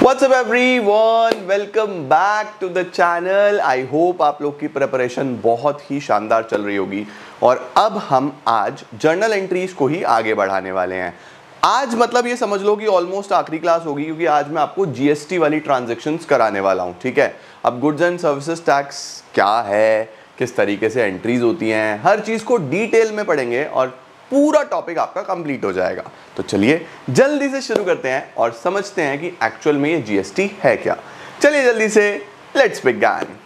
What's up everyone? Welcome back to the channel. I hope आप लोग की preparation बहुत ही शानदार चल रही होगी और अब हम आज जर्नल एंट्रीज को ही आगे बढ़ाने वाले हैं। आज मतलब ये समझ लो कि ऑलमोस्ट आखिरी क्लास होगी क्योंकि आज मैं आपको जीएसटी वाली ट्रांजैक्शंस कराने वाला हूँ। ठीक है, अब गुड्स एंड सर्विसेज टैक्स क्या है, किस तरीके से एंट्रीज होती हैं, हर चीज़ को डिटेल में पढ़ेंगे और पूरा टॉपिक आपका कंप्लीट हो जाएगा। तो चलिए जल्दी से शुरू करते हैं और समझते हैं कि एक्चुअल में ये जीएसटी है क्या। चलिए जल्दी से लेट्स बिगिन।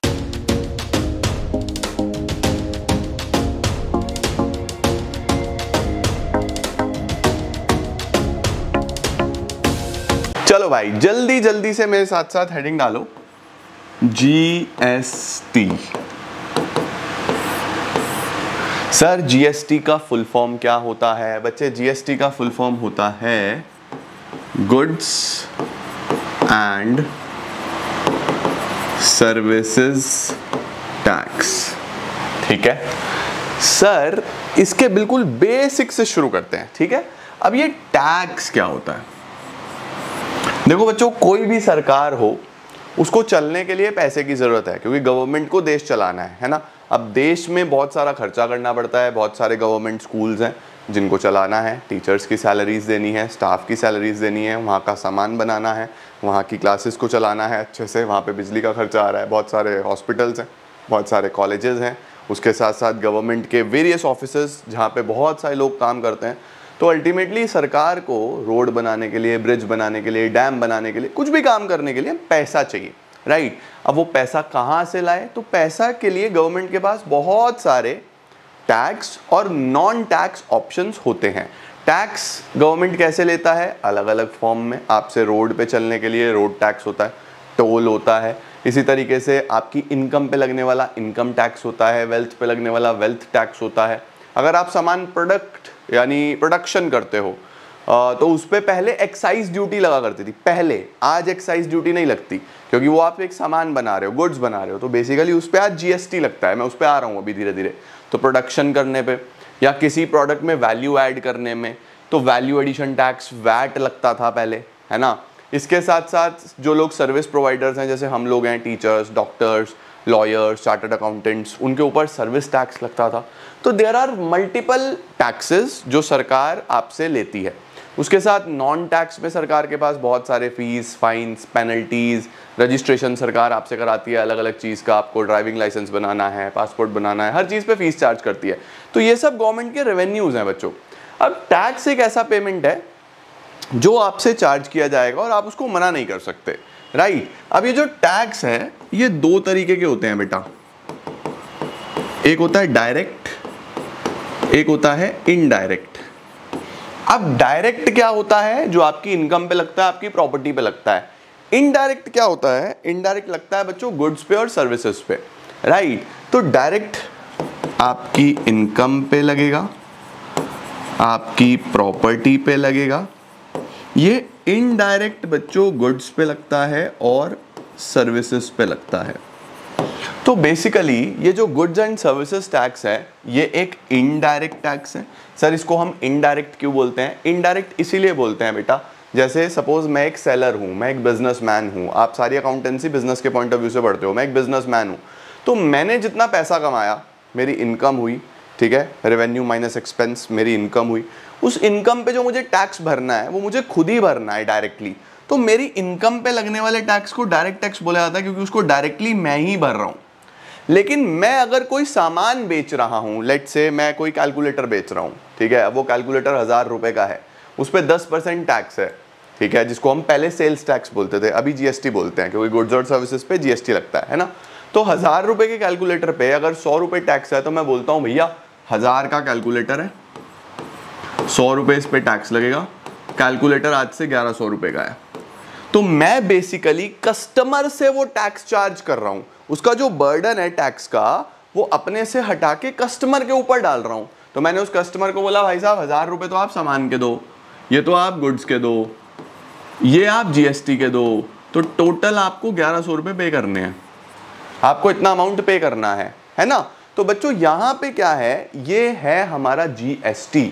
चलो भाई जल्दी जल्दी से मेरे साथ साथ हेडिंग डालो, जीएसटी। सर जीएसटी का फुल फॉर्म क्या होता है? बच्चे जीएसटी का फुल फॉर्म होता है गुड्स एंड सर्विसेज टैक्स। ठीक है सर, इसके बिल्कुल बेसिक से शुरू करते हैं। ठीक है, अब ये टैक्स क्या होता है? देखो बच्चों, कोई भी सरकार हो उसको चलने के लिए पैसे की जरूरत है क्योंकि गवर्नमेंट को देश चलाना है ना। अब देश में बहुत सारा खर्चा करना पड़ता है, बहुत सारे गवर्नमेंट स्कूल्स हैं जिनको चलाना है, टीचर्स की सैलरीज देनी है, स्टाफ की सैलरीज देनी है, वहाँ का सामान बनाना है, वहाँ की क्लासेस को चलाना है अच्छे से, वहाँ पे बिजली का खर्चा आ रहा है, बहुत सारे हॉस्पिटल्स हैं, बहुत सारे कॉलेजेस हैं, उसके साथ साथ गवर्नमेंट के वेरियस ऑफिसेस जहाँ पे बहुत सारे लोग काम करते हैं। तो अल्टीमेटली सरकार को रोड बनाने के लिए, ब्रिज बनाने के लिए, डैम बनाने के लिए, कुछ भी काम करने के लिए पैसा चाहिए, राइट। अब वो पैसा कहाँ से लाए? तो पैसा के लिए गवर्नमेंट के पास बहुत सारे टैक्स और नॉन टैक्स ऑप्शंस होते हैं। टैक्स गवर्नमेंट कैसे लेता है? अलग अलग फॉर्म में। आपसे रोड पे चलने के लिए रोड टैक्स होता है, टोल होता है। इसी तरीके से आपकी इनकम पे लगने वाला इनकम टैक्स होता है, वेल्थ पे लगने वाला वेल्थ टैक्स होता है। अगर आप सामान प्रोडक्ट यानी प्रोडक्शन करते हो तो उस पर पहले एक्साइज ड्यूटी लगा करती थी पहले। आज एक्साइज ड्यूटी नहीं लगती क्योंकि वो आप एक सामान बना रहे हो, गुड्स बना रहे हो, तो बेसिकली उस पर आज जीएसटी लगता है। मैं उस पर आ रहा हूँ अभी धीरे धीरे। तो प्रोडक्शन करने पे या किसी प्रोडक्ट में वैल्यू ऐड करने में तो वैल्यू एडिशन टैक्स वैट लगता था पहले, है ना। इसके साथ साथ जो लोग सर्विस प्रोवाइडर्स हैं, जैसे हम लोग हैं, teachers, doctors, lawyers, chartered accountants, उनके ऊपर सर्विस टैक्स लगता था। तो देयर आर मल्टीपल टैक्सेस जो सरकार आपसे लेती है। उसके साथ नॉन टैक्स में सरकार के पास बहुत सारे फीस, फाइन्स, पेनल्टीज, रजिस्ट्रेशन सरकार आपसे कराती है अलग अलग चीज़ का। आपको ड्राइविंग लाइसेंस बनाना है, पासपोर्ट बनाना है, हर चीज़ पे फीस चार्ज करती है। तो ये सब गवर्नमेंट के रेवेन्यूज़ हैं बच्चों। अब टैक्स एक ऐसा पेमेंट है जो आपसे चार्ज किया जाएगा और आप उसको मना नहीं कर सकते, राइट। अब ये जो टैक्स है ये दो तरीके के होते हैं बेटा। एक होता है डायरेक्ट, एक होता है इनडायरेक्ट। अब डायरेक्ट क्या होता है? जो आपकी इनकम पे लगता है, आपकी प्रॉपर्टी पे लगता है। इनडायरेक्ट क्या होता है? इनडायरेक्ट लगता है बच्चों गुड्स पे और सर्विसेज पे, राइट। तो डायरेक्ट आपकी इनकम पे लगेगा, आपकी प्रॉपर्टी पे लगेगा। ये इनडायरेक्ट बच्चों गुड्स पे लगता है और सर्विसेज पे लगता है। तो बेसिकली ये जो गुड्स एंड सर्विसेज टैक्स है ये एक इनडायरेक्ट टैक्स है। सर इसको हम इनडायरेक्ट क्यों बोलते हैं? इनडायरेक्ट इसीलिए बोलते हैं बेटा, जैसे सपोज मैं एक सेलर हूँ, मैं एक बिजनेसमैन हूँ। आप सारी अकाउंटेंसी बिजनेस के पॉइंट ऑफ व्यू से पढ़ते हो। मैं एक बिजनेसमैन हूँ, तो मैंने जितना पैसा कमाया, मेरी इनकम हुई, ठीक है, रेवेन्यू माइनस एक्सपेंस, मेरी इनकम हुई। उस इनकम पे जो मुझे टैक्स भरना है वो मुझे खुद ही भरना है डायरेक्टली। तो मेरी इनकम पे लगने वाले टैक्स को डायरेक्ट टैक्स बोला जाता है क्योंकि उसको डायरेक्टली मैं ही भर रहा हूँ। लेकिन मैं अगर कोई सामान बेच रहा हूं, लेट से मैं कोई कैलकुलेटर बेच रहा हूं, ठीक है, वो कैलकुलेटर 1000 रुपए का है, उस पर 10% टैक्स है, ठीक है, जिसको हम पहले सेल्स टैक्स बोलते थे, अभी जीएसटी बोलते हैं क्योंकि गुड्स और सर्विसेज पे जीएसटी लगता है ना। तो 1000 रुपए के कैलकुलेटर पे अगर 100 रुपए टैक्स है तो मैं बोलता हूं भैया 1000 का कैलकुलेटर है, 100 रुपए इस पे टैक्स लगेगा, कैलकुलेटर आज से 1100 रुपए का है। तो मैं बेसिकली कस्टमर से वो टैक्स चार्ज कर रहा हूं। उसका जो बर्डन है टैक्स का वो अपने से हटा के कस्टमर के ऊपर डाल रहा हूं। तो मैंने उस कस्टमर को बोला भाई साहब 1000 रुपए तो आप सामान के दो, ये तो आप गुड्स के दो, ये आप जीएसटी के दो, तो टोटल आपको 1100 रुपए पे करने हैं, आपको इतना अमाउंट पे करना है ना। तो बच्चों यहां पे क्या है? ये है हमारा GST.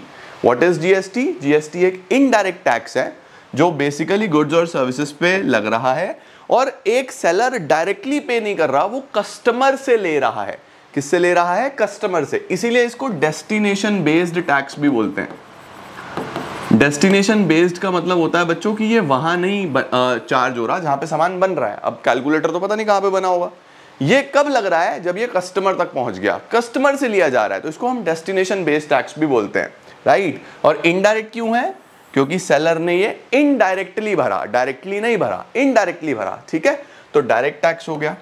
What is GST? GST एक इनडायरेक्ट टैक्स है जो बेसिकली गुड्स और सर्विसेज पे लग रहा है, और एक सेलर डायरेक्टली पे नहीं कर रहा, वो कस्टमर से ले रहा है। किससे ले रहा है? कस्टमर से। इसीलिए इसको डेस्टिनेशन बेस्ड टैक्स भी बोलते हैं। डेस्टिनेशन बेस्ड का मतलब होता है बच्चों कि ये वहां नहीं चार्ज हो रहा जहां पे सामान बन रहा है। अब कैलकुलेटर तो पता नहीं कहां पे बना होगा, ये कब लग रहा है? जब ये कस्टमर तक पहुंच गया, कस्टमर से लिया जा रहा है, तो इसको हम डेस्टिनेशन बेस्ड टैक्स भी बोलते हैं, राइट। और इनडायरेक्ट क्यों है? क्योंकि सेलर ने ये इनडायरेक्टली भरा, डायरेक्टली नहीं भरा, इनडायरेक्टली भरा, ठीक है। तो डायरेक्ट टैक्स हो गया,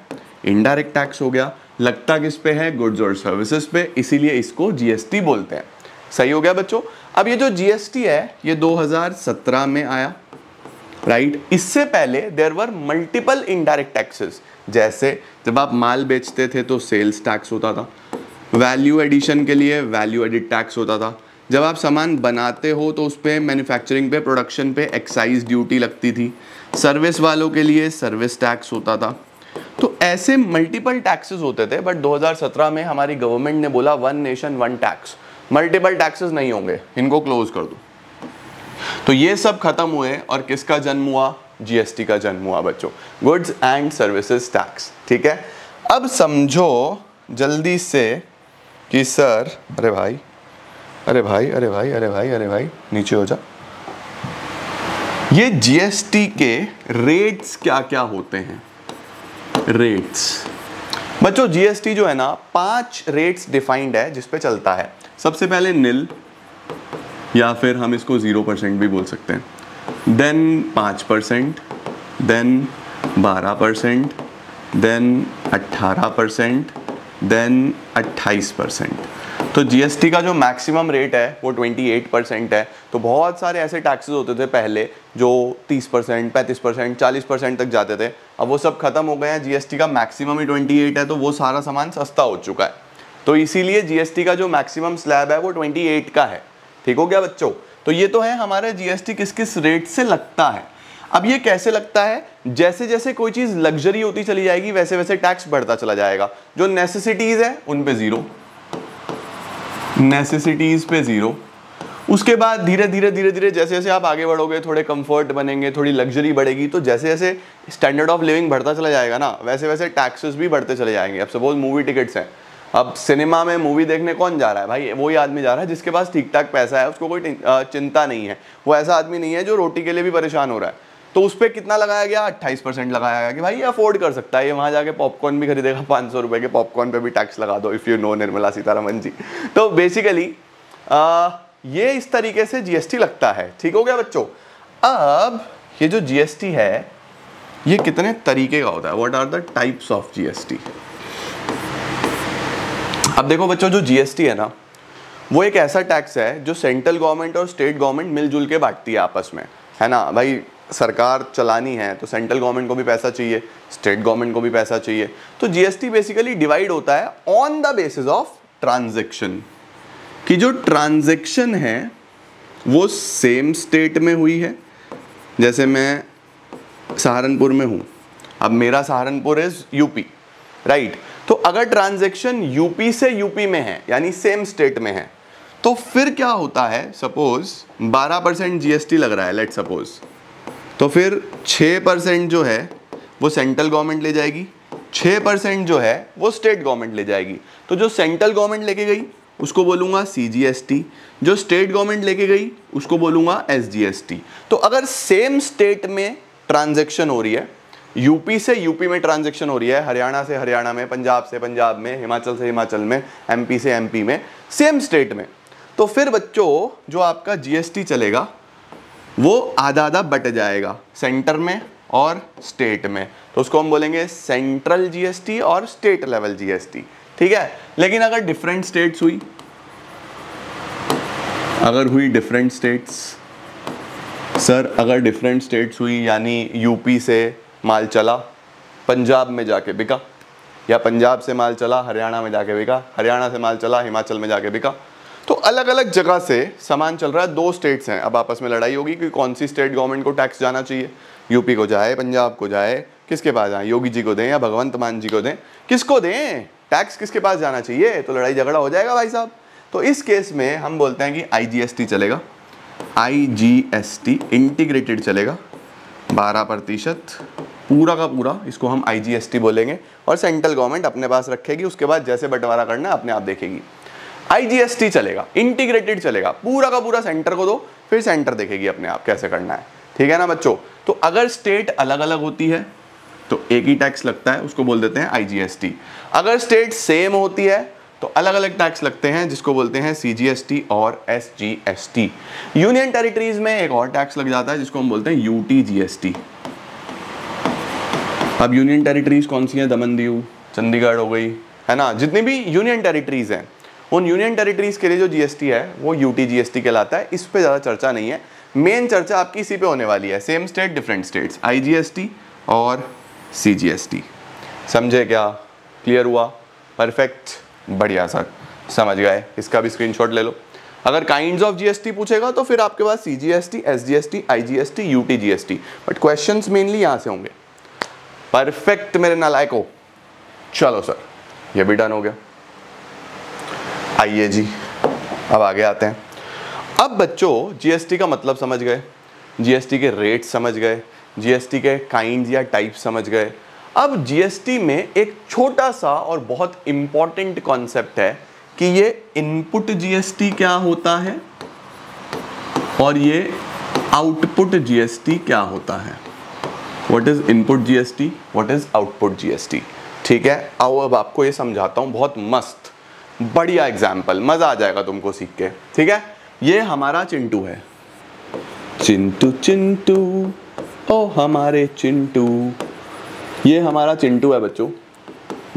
इनडायरेक्ट टैक्स हो गया, लगता किस पे है? गुड्स और सर्विसेज पे, इसीलिए इसको जीएसटी बोलते हैं। सही हो गया बच्चों। अब ये जो जीएसटी है ये 2017 में आया, राइट। इससे पहले there were multiple indirect taxes. जैसे जब आप माल बेचते थे तो सेल्स टैक्स होता था, वैल्यू एडिशन के लिए वैल्यू एडिड टैक्स होता था, जब आप सामान बनाते हो तो उस पर मैन्युफैक्चरिंग पे, प्रोडक्शन पे एक्साइज ड्यूटी लगती थी, सर्विस वालों के लिए सर्विस टैक्स होता था। तो ऐसे मल्टीपल टैक्सेस होते थे, बट 2017 में हमारी गवर्नमेंट ने बोला one nation one tax, multiple taxes नहीं होंगे, इनको क्लोज कर दो। तो ये सब खत्म हुए और किसका जन्म हुआ? जीएसटी का जन्म हुआ बच्चों, गुड्स एंड सर्विसेज टैक्स, ठीक है। अब समझो जल्दी से कि सर, अरे भाई अरे भाई अरे भाई अरे भाई अरे भाई नीचे हो जा। ये जीएसटी के रेट्स क्या क्या होते हैं? रेट्स बच्चों, जीएसटी जो है ना 5 रेट्स डिफाइंड है जिस पे चलता है। सबसे पहले निल, या फिर हम इसको 0% भी बोल सकते हैं, देन 5%, देन 12%, देन 18%, देन 28%। तो जीएसटी का जो मैक्सिमम रेट है वो 28% है। तो बहुत सारे ऐसे टैक्सेस होते थे पहले जो 30%, 35%, 40% तक जाते थे, अब वो सब खत्म हो गए हैं। जीएसटी का मैक्सिमम ही 28 है, तो वो सारा सामान सस्ता हो चुका है। तो इसीलिए जीएसटी का जो मैक्सिमम स्लैब है वो 28 का है। ठीक हो गया बच्चों। तो ये तो है हमारा जीएसटी किस किस रेट से लगता है। अब ये कैसे लगता है? जैसे जैसे कोई चीज लग्जरी होती चली जाएगी वैसे वैसे टैक्स बढ़ता चला जाएगा। जो नेसेसिटीज है उन पे 0, नेसेसिटीज पे 0। उसके बाद धीरे धीरे धीरे धीरे जैसे जैसे आप आगे बढ़ोगे, थोड़े कंफर्ट बनेंगे, थोड़ी लग्जरी बढ़ेगी, तो जैसे जैसे स्टैंडर्ड ऑफ लिविंग बढ़ता चला जाएगा ना, वैसे वैसे टैक्सेस भी बढ़ते चले जाएंगे। अब सपोज मूवी टिकट्स हैं, अब सिनेमा में मूवी देखने कौन जा रहा है भाई? वही आदमी जा रहा है जिसके पास ठीक ठाक पैसा है, उसको कोई चिंता नहीं है। वो ऐसा आदमी नहीं है जो रोटी के लिए भी परेशान हो रहा है। तो उस पर कितना लगाया गया? 28% लगाया गया कि भाई ये अफोर्ड कर सकता है, ये वहाँ जाके पॉपकॉर्न भी खरीदेगा, 500 रुपये के पॉपकॉर्न पे भी टैक्स लगा दो, if you know Nirmala Sitharaman ji. तो बेसिकली ये इस तरीके से जीएसटी लगता है। ठीक हो गया बच्चों। अब ये जो जीएसटी है ये कितने तरीके का होता है? What are the types of GST? अब देखो बच्चों, जो जीएसटी है ना वो एक ऐसा टैक्स है जो सेंट्रल गवर्नमेंट और स्टेट गवर्नमेंट मिलजुल के बांटती है आपस में, है ना भाई। सरकार चलानी है तो सेंट्रल गवर्नमेंट को भी पैसा चाहिए, स्टेट गवर्नमेंट को भी पैसा चाहिए। तो जीएसटी बेसिकली डिवाइड होता है on the basis of transaction, कि जो ट्रांजैक्शन है वो सेम स्टेट में हुई है। जैसे मैं सहारनपुर में हूँ, अब मेरा सहारनपुर इज यूपी, राइट। तो अगर ट्रांजैक्शन यूपी से यूपी में है यानी सेम स्टेट में है, तो फिर क्या होता है? सपोज 12% जीएसटी लग रहा है, लेट सपोज, तो फिर 6% जो है वो सेंट्रल गवर्नमेंट ले जाएगी, 6% जो है वो स्टेट गवर्नमेंट ले जाएगी। तो जो सेंट्रल गवर्नमेंट लेके गई उसको बोलूँगा सीजीएसटी, जो स्टेट गवर्नमेंट लेके गई उसको बोलूँगा एसजीएसटी। तो अगर सेम स्टेट में ट्रांजैक्शन हो रही है, यूपी से यूपी में ट्रांजैक्शन हो रही है, हरियाणा से हरियाणा में, पंजाब से पंजाब में, हिमाचल से हिमाचल में, एमपी से एमपी में, सेम स्टेट में, तो फिर बच्चों जो आपका जीएसटी चलेगा वो आधा आधा बट जाएगा, सेंटर में और स्टेट में। तो उसको हम बोलेंगे सेंट्रल जीएसटी और स्टेट लेवल जीएसटी। ठीक है। लेकिन अगर डिफरेंट स्टेट्स हुई, अगर हुई डिफरेंट स्टेट्स, सर अगर डिफरेंट स्टेट्स हुई यानी यूपी से माल चला पंजाब में जाके बिका, या पंजाब से माल चला हरियाणा में जाके बिका, हरियाणा से माल चला हिमाचल में जाके बिका, तो अलग अलग जगह से सामान चल रहा है। 2 स्टेट्स हैं, अब आपस में लड़ाई होगी कि कौन सी स्टेट गवर्नमेंट को टैक्स जाना चाहिए, यूपी को जाए, पंजाब को जाए, किसके पास जाए? योगी जी को दें या भगवंत मान जी को दें? किसको दें? टैक्स किसके पास जाना चाहिए? तो लड़ाई झगड़ा हो जाएगा भाई साहब। तो इस केस में हम बोलते हैं कि आईजीएसटी चलेगा, IGST इंटीग्रेटेड चलेगा 12%, पूरा का पूरा इसको हम IGST बोलेंगे और सेंट्रल गवर्नमेंट अपने पास रखेगी, उसके बाद जैसे बंटवारा करना है अपने आप देखेगी। IGST चलेगा, इंटीग्रेटेड चलेगा, पूरा का पूरा सेंटर को दो, फिर सेंटर देखेगी अपने आप कैसे करना है, ठीक है ना बच्चों। तो अगर स्टेट अलग अलग होती है तो एक ही टैक्स लगता है, उसको बोल देते हैं IGST। अगर स्टेट सेम होती है तो अलग अलग टैक्स लगते हैं, जिसको बोलते हैं CGST और SGST। यूनियन टेरिटरीज में एक और टैक्स लग जाता है जिसको हम बोलते हैं UTGST। अब यूनियन टेरिटरीज कौन सी हैं? दमन दीव, चंडीगढ़ हो गई, है ना, जितनी भी यूनियन टेरिटरीज हैं, उन यूनियन टेरिटरीज के लिए जो GST है वो UTGST कहलाता है। इस पे ज़्यादा चर्चा नहीं है, मेन चर्चा आपकी इसी पे होने वाली है, same state different states, IGST और CGST। समझे क्या? क्लियर हुआ? परफेक्ट, बढ़िया सर, समझ गए। इसका भी स्क्रीनशॉट ले लो। अगर काइंड्स ऑफ GST पूछेगा तो फिर आपके पास CGST, SGST, IGST, UTGST, but questions mainly यहाँ से होंगे। परफेक्ट मेरे नालायको। चलो सर, ये भी डन हो गया। आइए जी, अब आगे आते हैं। अब बच्चों GST का मतलब समझ गए, GST के रेट समझ गए, GST के काइंड्स या टाइप्स समझ गए। अब GST में एक छोटा सा और बहुत इंपॉर्टेंट कॉन्सेप्ट है कि ये इनपुट GST क्या होता है और ये आउटपुट GST क्या होता है। What is input GST, what is output GST, ठीक है। आओ अब आपको ये समझाता हूँ, बहुत मस्त बढ़िया एग्जाम्पल, मजा आ जाएगा तुमको सीख के, ठीक है। ये हमारा चिंटू है, चिंटू चिंटू ओ हमारे चिंटू, ये हमारा चिंटू है बच्चों,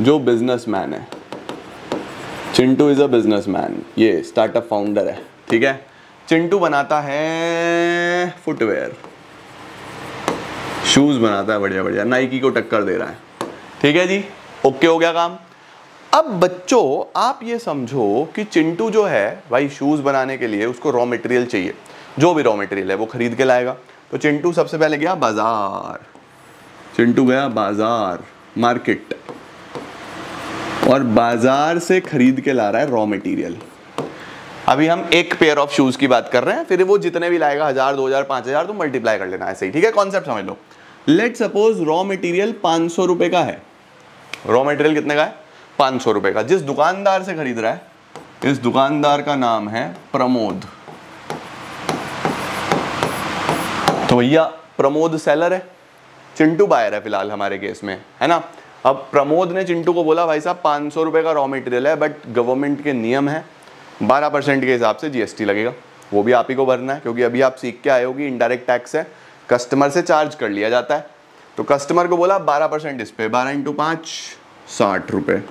जो बिजनेसमैन है। चिंटू इज अ बिजनेसमैन, ये स्टार्टअप फाउंडर है, ठीक है। चिंटू बनाता है फुटवेयर, शूज बनाता है, बढ़िया बढ़िया, नाइकी को टक्कर दे रहा है, ठीक है जी, ओके हो गया काम। अब बच्चों आप ये समझो कि चिंटू जो है भाई, शूज बनाने के लिए उसको रॉ मटेरियल चाहिए, जो भी रॉ मटेरियल है वो खरीद के लाएगा। तो चिंटू सबसे पहले गया बाजार, चिंटू गया बाजार, मार्केट, और बाजार से खरीद के ला रहा है रॉ मटेरियल। अभी हम एक पेयर ऑफ शूज की बात कर रहे हैं, फिर वो जितने भी लाएगा 1000, 2000, 5000 तो मल्टीप्लाई कर लेना ऐसे ही, ठीक है। कॉन्सेप्ट समझ लो। लेट सपोज रॉ मटेरियल 500 रुपए का है। रॉ मटेरियल कितने का है? 500 रुपए का। जिस दुकानदार से खरीद रहा है, इस दुकानदार का नाम है प्रमोद। तो भैया प्रमोद सेलर है, चिंटू बायर है फिलहाल हमारे केस में, है ना। अब प्रमोद ने चिंटू को बोला भाई साहब 500 रुपए का रॉ मटेरियल है, बट गवर्नमेंट के नियम है 12% के हिसाब से GST लगेगा, वो भी आप ही को भरना है, क्योंकि अभी आप सीख के आए हो कि इनडायरेक्ट टैक्स है, कस्टमर से चार्ज कर लिया जाता है। तो कस्टमर को बोला 12% इस पे, 12 × 5 60 रुपए।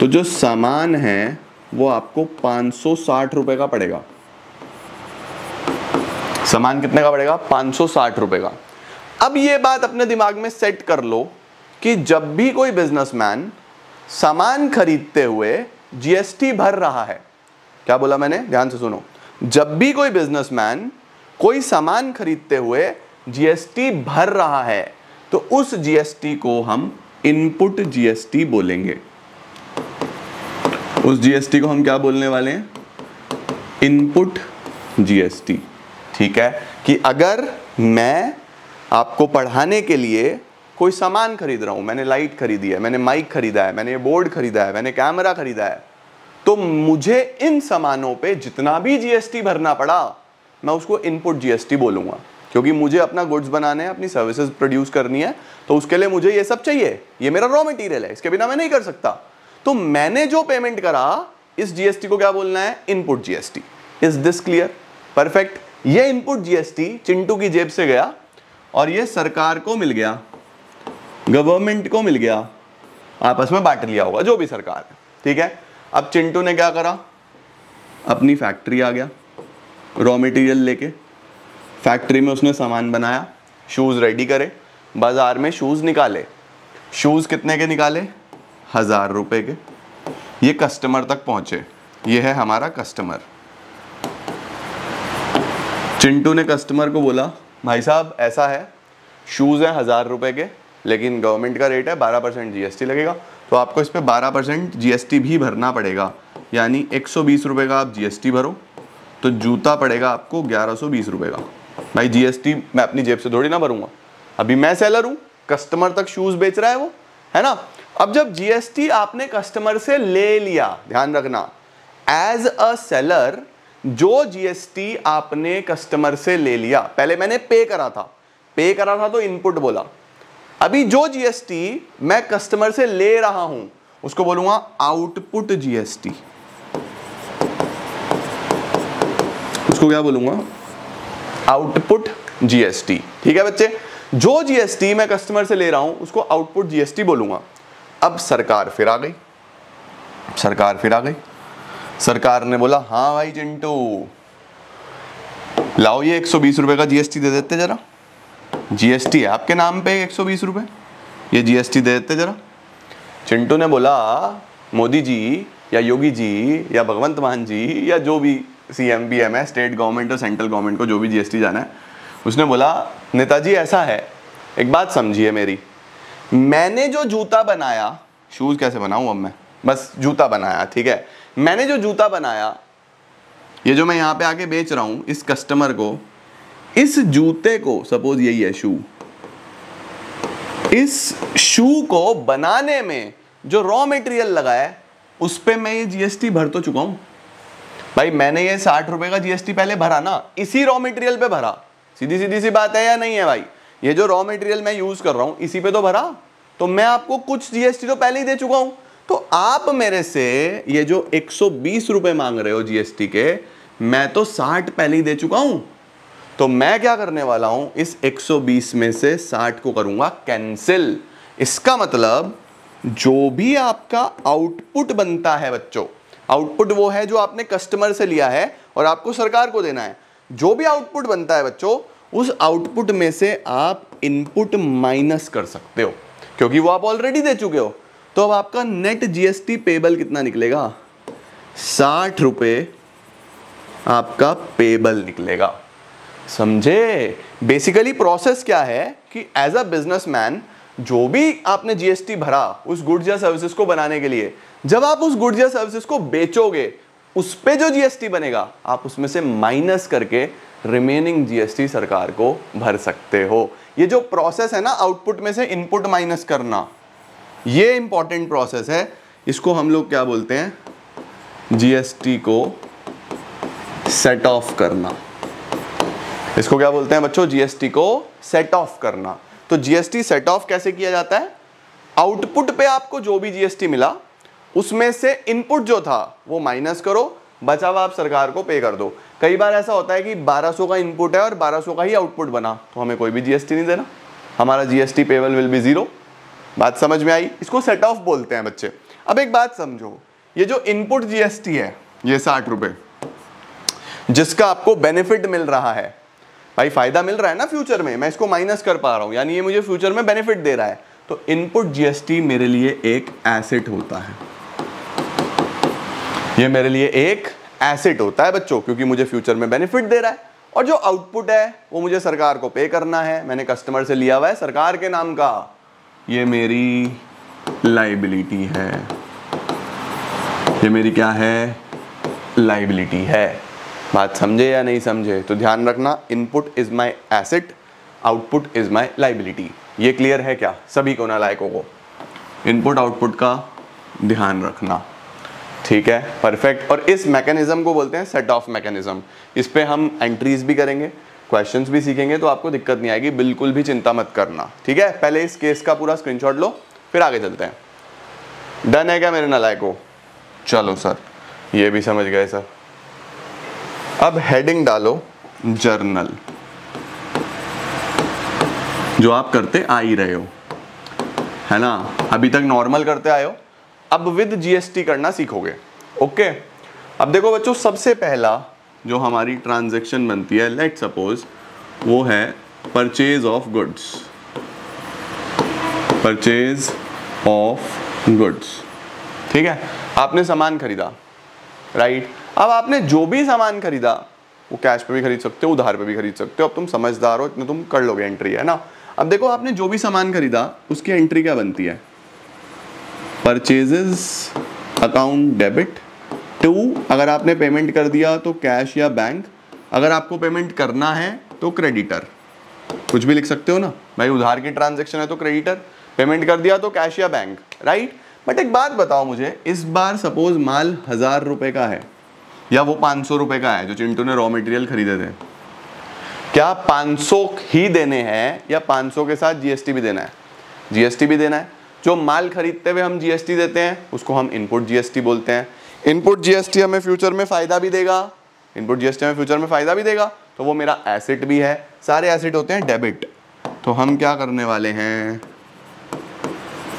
तो जो सामान है वो आपको 560 रुपए का पड़ेगा। सामान कितने का पड़ेगा? 560 रुपए का। अब ये बात अपने दिमाग में सेट कर लो कि जब भी कोई बिजनेसमैन सामान खरीदते हुए GST भर रहा है, क्या बोला मैंने, ध्यान से सुनो, जब भी कोई बिजनेसमैन कोई सामान खरीदते हुए GST भर रहा है तो उस GST को हम इनपुट GST बोलेंगे। उस GST को हम क्या बोलने वाले हैं? इनपुट GST, ठीक है। कि अगर मैं आपको पढ़ाने के लिए कोई सामान खरीद रहा हूं, मैंने लाइट खरीदी है, मैंने माइक खरीदा है, मैंने ये बोर्ड खरीदा है, मैंने कैमरा खरीदा है, तो मुझे इन सामानों पे जितना भी GST भरना पड़ा मैं उसको इनपुट GST बोलूंगा, क्योंकि मुझे अपना गुड्स बनाने हैं, अपनी सर्विसेज प्रोड्यूस करनी है, तो उसके लिए मुझे ये सब चाहिए, ये मेरा रॉ मटेरियल है, इसके बिना मैं नहीं कर सकता। तो मैंने जो पेमेंट करा इस GST को क्या बोलना है? Input GST। Is this clear? Perfect. ये इनपुट GST चिंटू की जेब से गया और ये सरकार को मिल गया, गवर्नमेंट को मिल गया, आपस में बांट लिया होगा जो भी सरकार है, ठीक है। अब चिंटू ने क्या करा? अपनी फैक्ट्री आ गया, रॉ मटेरियल लेके फैक्ट्री में उसने सामान बनाया, शूज रेडी करे, बाजार में शूज निकाले। शूज कितने के निकाले? 1000 रुपए के। ये कस्टमर तक पहुंचे, ये है हमारा कस्टमर। चिंटू ने कस्टमर को बोला भाई साहब ऐसा है, शूज है 1000 रुपए के, लेकिन गवर्नमेंट का रेट है 12% GST लगेगा, तो आपको इस पे 12% GST भी भरना पड़ेगा, यानी 120 रुपए का आप GST भरो। तो जूता पड़ेगा आपको 1120 रुपए का। भाई जीएसटी मैं अपनी जेब से थोड़ी ना भरूंगा, अभी मैं सेलर हूं, कस्टमर तक शूज बेच रहा है वो, है ना। अब जब जीएसटी आपने कस्टमर से ले लिया, ध्यान रखना, एज अ सेलर जो जीएसटी आपने कस्टमर से ले लिया, पहले मैंने पे करा था तो इनपुट बोला, अभी जो जीएसटी मैं कस्टमर से ले रहा हूं उसको बोलूंगा आउटपुट जीएसटी। उसको क्या बोलूंगा? Output GST. ठीक है बच्चे, जो जीएसटी मैं कस्टमर से ले रहा हूं उसको आउटपुट जीएसटी बोलूंगा। अब सरकार फिर आ गई, सरकार ने बोला हाँ भाई चिंटू, लाओ ये 120 रुपए का जीएसटी दे देते जरा, जीएसटी है आपके नाम पे 120 रुपए, ये जीएसटी दे देते जरा। चिंटू ने बोला मोदी जी या योगी जी या भगवंत मान जी या जो भी सीएम बीएम है, स्टेट गवर्नमेंट और सेंट्रल गवर्नमेंट को जो भी जीएसटी जाना है, उसने बोला नेताजी ऐसा है, एक बात समझिए मेरी, मैंने जो जूता बनाया, शूज कैसे बनाऊं अब मैं, बस जूता बनाया, ठीक है, मैंने जो जूता बनाया, ये जो मैं यहां पे आके बेच रहा हूं इस कस्टमर को, इस जूते को, सपोज यही है शू, इस शू को बनाने में जो रॉ मटेरियल लगा है उस पे मैं ये जीएसटी भर तो चुका हूं। भाई मैंने ये 60 रुपए का जीएसटी पहले भरा ना, इसी रॉ मटेरियल पे भरा, सीधी सी बात है या नहीं है भाई? ये जो रॉ मटेरियल मैं यूज कर रहा हूं इसी पे तो भरा, तो मैं आपको कुछ जीएसटी तो पहले ही दे चुका हूं। तो आप मेरे से ये जो 120 रुपए मांग रहे हो जीएसटी के, मैं तो 60 पहले ही दे चुका हूं। तो मैं क्या करने वाला हूं, इस 120 में से 60 को करूंगा कैंसिल। इसका मतलब जो भी आपका आउटपुट बनता है बच्चों, आउटपुट वो है जो आपने कस्टमर से लिया है और आपको सरकार को देना है, जो भी आउटपुट बनता है बच्चों, उस आउटपुट में से आप इनपुट माइनस कर सकते हो, क्योंकि वो आप ऑलरेडी दे चुके हो। तो अब आपका नेट जीएसटी पेबल कितना निकलेगा? 60 रुपए आपका पेबल निकलेगा। समझे? बेसिकली प्रोसेस क्या है कि एज अ बिजनेसमैन जो भी आपने जीएसटी भरा उस गुड्स या सर्विसेज को बनाने के लिए, जब आप उस गुड्स या सर्विसेज को बेचोगे उस पे जो जीएसटी बनेगा आप उसमें से माइनस करके रिमेनिंग जीएसटी सरकार को भर सकते हो। ये जो प्रोसेस है ना, आउटपुट में से इनपुट माइनस करना, ये इंपॉर्टेंट प्रोसेस है। इसको हम लोग क्या बोलते हैं? जीएसटी को सेट ऑफ करना। इसको क्या बोलते हैं बच्चों? जीएसटी को सेट ऑफ करना। तो जीएसटी सेट ऑफ कैसे किया जाता है? आउटपुट पे आपको जो भी जीएसटी मिला उसमें से इनपुट जो था वो माइनस करो, बचा हुआ आप सरकार को पे कर दो। कई बार ऐसा होता है कि 1200 का इनपुट है और 1200 का ही आउटपुट बना, तो हमें कोई भी जीएसटी नहीं देना, हमारा जीएसटी पेबल विल बी 0। बात समझ में आई? इसको सेट ऑफ बोलते हैं बच्चे। अब एक बात समझो, ये जो इनपुट जीएसटी है, ये 60 रुपए जिसका आपको बेनिफिट मिल रहा है, भाई फायदा मिल रहा है ना फ्यूचर में, मैं इसको माइनस कर पा रहा हूं, यानी ये मुझे फ्यूचर में बेनिफिट दे रहा है। तो इनपुट जीएसटी मेरे लिए एक एसेट होता है, ये मेरे लिए एक एसेट होता है बच्चों, क्योंकि मुझे फ्यूचर में बेनिफिट दे रहा है। और जो आउटपुट है वो मुझे सरकार को पे करना है, मैंने कस्टमर से लिया हुआ है सरकार के नाम का, ये मेरी लायबिलिटी है, ये मेरी क्या है? लायबिलिटी है। बात समझे या नहीं समझे? तो ध्यान रखना, input is my asset, output is my liability. ये क्लियर है क्या सभी को, नालायकों को? इनपुट आउटपुट का ध्यान रखना, ठीक है, परफेक्ट। और इस मैकेनिज्म को बोलते हैं सेट ऑफ मैकेनिज्म। इस पे हम एंट्रीज भी करेंगे, क्वेश्चंस भी सीखेंगे, तो आपको दिक्कत नहीं आएगी, बिल्कुल भी चिंता मत करना, ठीक है। पहले इस केस का पूरा स्क्रीनशॉट लो, फिर आगे चलते हैं। डन है क्या मेरे नालायकों? चलो सर, ये भी समझ गए सर। अब हेडिंग डालो जर्नल, जो आप करते आ ही रहे हो, है ना, अभी तक नॉर्मल करते आए हो, अब विद जीएसटी करना सीखोगे। ओके, अब देखो बच्चों, सबसे पहला जो हमारी ट्रांजैक्शन बनती है, लेट सपोज वो है purchase of goods, purchase of goods, ठीक है। आपने सामान खरीदा, राइट। अब आपने जो भी सामान खरीदा वो कैश पे भी खरीद सकते हो, उधार पे भी खरीद सकते हो, अब तुम समझदार हो, इतने तुम कर लोगे एंट्री, है ना। अब देखो, आपने जो भी सामान खरीदा उसकी एंट्री क्या बनती है? परचेजेस अकाउंट डेबिट, 2 अगर आपने पेमेंट कर दिया तो कैश या बैंक, अगर आपको पेमेंट करना है तो क्रेडिटर, कुछ भी लिख सकते हो ना भाई, उधार की ट्रांजैक्शन है तो क्रेडिटर, पेमेंट कर दिया तो कैश या बैंक, राइट। बट एक बात बताओ मुझे, इस बार सपोज माल 1000 रुपए का है या वो 500 रुपए का है जो चिंटू ने रॉ मटेरियल खरीदे थे, क्या 500 ही देने हैं या 500 के साथ जीएसटी भी देना है? जीएसटी भी देना है। जो माल खरीदते हुए हम जीएसटी देते हैं उसको हम इनपुट जीएसटी बोलते हैं। इनपुट जीएसटी हमें फ्यूचर में फायदा भी देगा, इनपुट जीएसटी हमें फ्यूचर में फायदा भी देगा, तो वो मेरा एसेट भी है। सारे एसेट होते हैं डेबिट, तो हम क्या करने वाले हैं,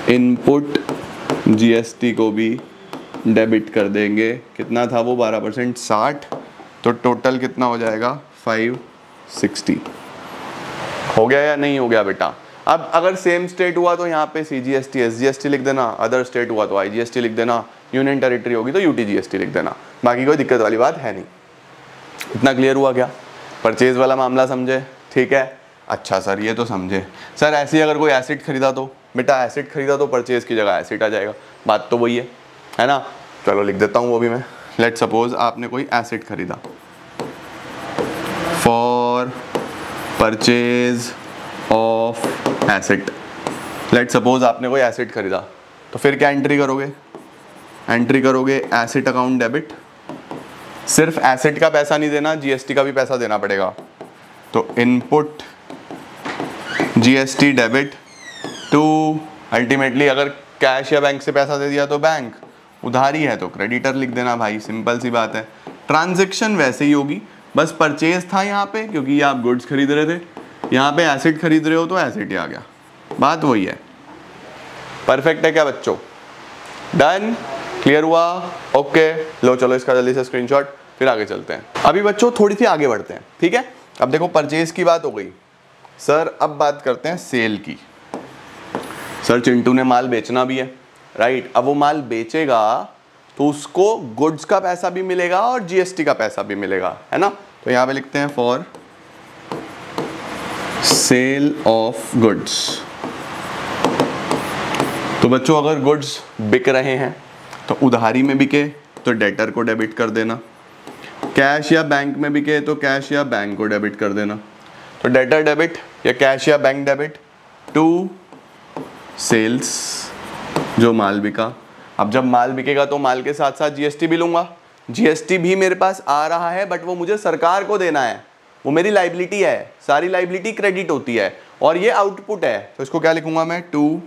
इनपुट जीएसटी को भी डेबिट कर देंगे। कितना था वो 12%, 60, तो टोटल कितना हो जाएगा 560। हो गया या नहीं हो गया बेटा? अब अगर सेम स्टेट हुआ तो यहाँ पे सीजीएसटी एसजीएसटी लिख देना, अदर स्टेट हुआ तो आईजीएसटी लिख देना, यूनियन टेरिटरी होगी तो यूटीजीएसटी लिख देना, बाकी कोई दिक्कत वाली बात है नहीं। इतना क्लियर हुआ क्या? परचेज वाला मामला समझे? ठीक है, अच्छा सर ये तो समझे। सर ऐसे ही अगर कोई एसेट खरीदा तो? बेटा एसेट खरीदा तो परचेज की जगह एसेट आ जाएगा, बात तो वही है ना। चलो लिख देता हूँ वो भी मैं। लेट सपोज आपने कोई एसेट खरीदा, for purchase of asset. Let suppose आपने कोई एसेट खरीदा, तो फिर क्या एंट्री करोगे? एंट्री करोगे एसेट अकाउंट डेबिट। सिर्फ एसेट का पैसा नहीं देना, जीएसटी का भी पैसा देना पड़ेगा। तो input GST debit to, ultimately अगर कैश या बैंक से पैसा दे दिया तो बैंक, उधारी है तो क्रेडिटर लिख देना भाई, सिंपल सी बात है। ट्रांजैक्शन वैसे ही होगी, बस परचेज था यहाँ पे क्योंकि ये आप गुड्स खरीद रहे थे, यहाँ पे एसेट खरीद रहे हो तो एसेट ही आ गया, बात वही है। परफेक्ट है क्या बच्चों? डन? क्लियर हुआ? ओके, लो चलो इसका जल्दी से स्क्रीनशॉट, फिर आगे चलते हैं। अभी बच्चों थोड़ी सी आगे बढ़ते हैं, ठीक है। अब देखो परचेज की बात हो गई सर, अब बात करते हैं सेल की। सर चिंटू ने माल बेचना भी है, राइट। अब वो माल बेचेगा तो उसको गुड्स का पैसा भी मिलेगा और जीएसटी का पैसा भी मिलेगा, है ना। तो यहाँ पे लिखते हैं फॉर सेल ऑफ गुड्स। तो बच्चों अगर गुड्स बिक रहे हैं तो उधारी में बिके तो डेटर को डेबिट कर देना, कैश या बैंक में बिके तो कैश या बैंक को डेबिट कर देना। तो डेटर डेबिट या कैश या बैंक डेबिट टू सेल्स, जो माल बिका। अब जब माल बिकेगा तो माल के साथ साथ जीएसटी भी लूंगा। जीएसटी भी मेरे पास आ रहा है बट वो मुझे सरकार को देना है, वो मेरी लाइबिलिटी है, सारी लाइबिलिटी क्रेडिट होती है और ये आउटपुट है। तो इसको क्या लिखूंगा मैं, टू